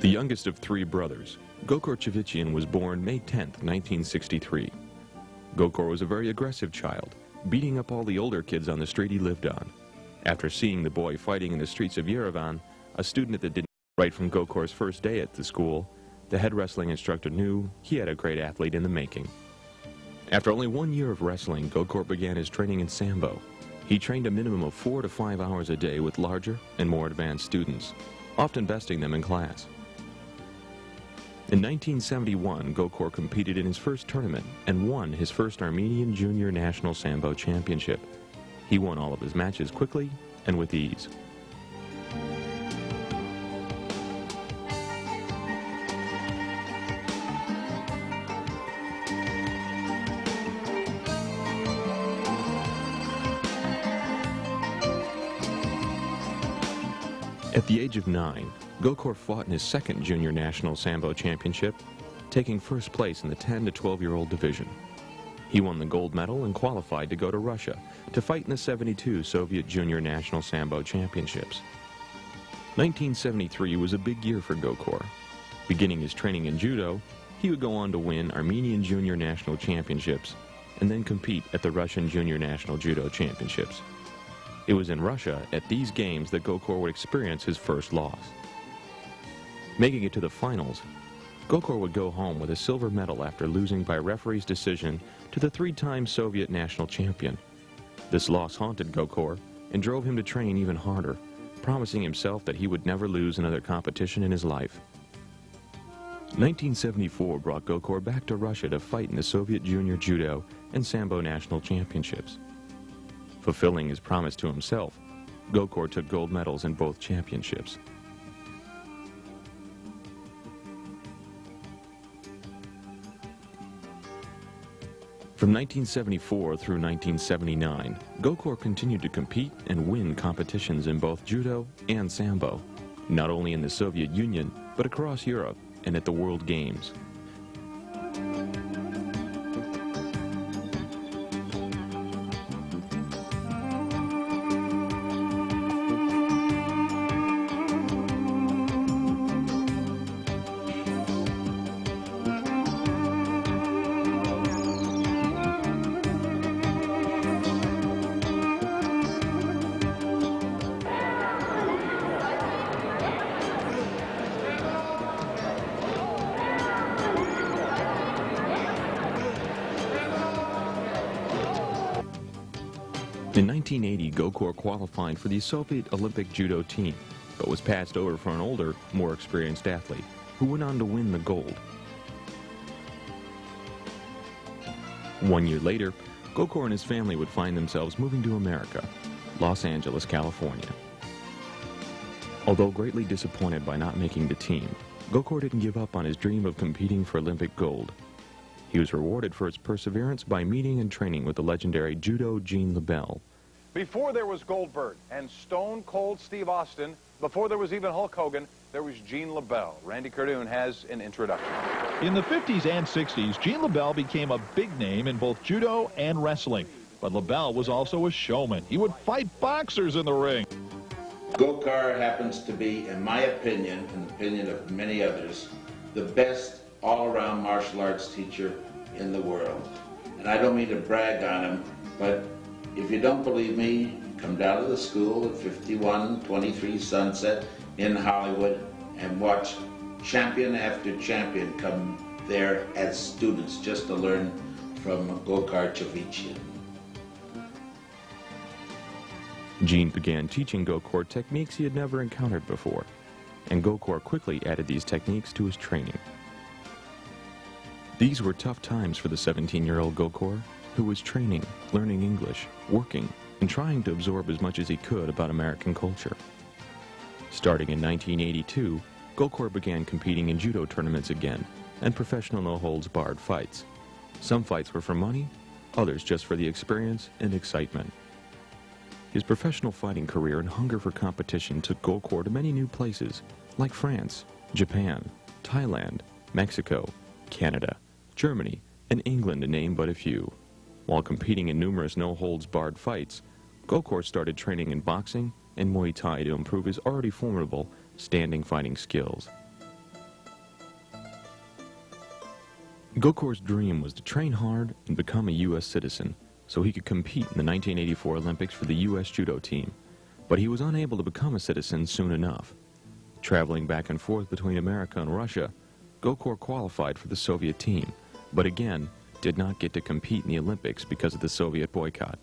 The youngest of three brothers, Gokor Chivichyan was born May 10, 1963. Gokor was a very aggressive child, beating up all the older kids on the street he lived on. After seeing the boy fighting in the streets of Yerevan, a student that didn't right from Gokor's first day at the school, the head wrestling instructor knew he had a great athlete in the making. After only 1 year of wrestling, Gokor began his training in Sambo. He trained a minimum of 4 to 5 hours a day with larger and more advanced students, often besting them in class. In 1971, Gokor competed in his first tournament and won his first Armenian Junior National Sambo Championship. He won all of his matches quickly and with ease. At the age of 9, Gokor fought in his second Junior National Sambo Championship, taking first place in the 10 to 12-year-old division. He won the gold medal and qualified to go to Russia to fight in the 72 Soviet Junior National Sambo Championships. 1973 was a big year for Gokor. Beginning his training in judo, he would go on to win Armenian Junior National Championships and then compete at the Russian Junior National Judo Championships. It was in Russia, at these games, that Gokor would experience his first loss. Making it to the finals, Gokor would go home with a silver medal after losing by referee's decision to the 3-time Soviet national champion. This loss haunted Gokor and drove him to train even harder, promising himself that he would never lose another competition in his life. 1974 brought Gokor back to Russia to fight in the Soviet Junior Judo and Sambo National Championships. Fulfilling his promise to himself, Gokor took gold medals in both championships. From 1974 through 1979, Gokor continued to compete and win competitions in both judo and sambo, not only in the Soviet Union, but across Europe and at the World Games. In 1980, Gokor qualified for the Soviet Olympic judo team, but was passed over for an older, more experienced athlete, who went on to win the gold. 1 year later, Gokor and his family would find themselves moving to America, Los Angeles, California. Although greatly disappointed by not making the team, Gokor didn't give up on his dream of competing for Olympic gold. He was rewarded for his perseverance by meeting and training with the legendary judo Gene LeBell. Before there was Goldberg and Stone Cold Steve Austin, before there was even Hulk Hogan, there was Gene LeBell. Randy Cardoon has an introduction. In the 50s and 60s, Gene LeBell became a big name in both judo and wrestling. But LeBell was also a showman. He would fight boxers in the ring. Gokor happens to be, in my opinion, and the opinion of many others, the best all-around martial arts teacher in the world. And I don't mean to brag on him, but if you don't believe me, come down to the school at 5123 Sunset in Hollywood and watch champion after champion come there as students just to learn from Gokor Chivichyan. Gene began teaching Gokor techniques he had never encountered before, and Gokor quickly added these techniques to his training. These were tough times for the 17-year-old Gokor, who was training, learning English, working, and trying to absorb as much as he could about American culture. Starting in 1982, Gokor began competing in judo tournaments again, and professional no-holds-barred fights. Some fights were for money, others just for the experience and excitement. His professional fighting career and hunger for competition took Gokor to many new places, like France, Japan, Thailand, Mexico, Canada, Germany, and England, to name but a few. While competing in numerous no-holds-barred fights, Gokor started training in boxing and Muay Thai to improve his already formidable standing fighting skills. Gokor's dream was to train hard and become a U.S. citizen so he could compete in the 1984 Olympics for the U.S. judo team, but he was unable to become a citizen soon enough. Traveling back and forth between America and Russia, Gokor qualified for the Soviet team, but again did not get to compete in the Olympics because of the Soviet boycott.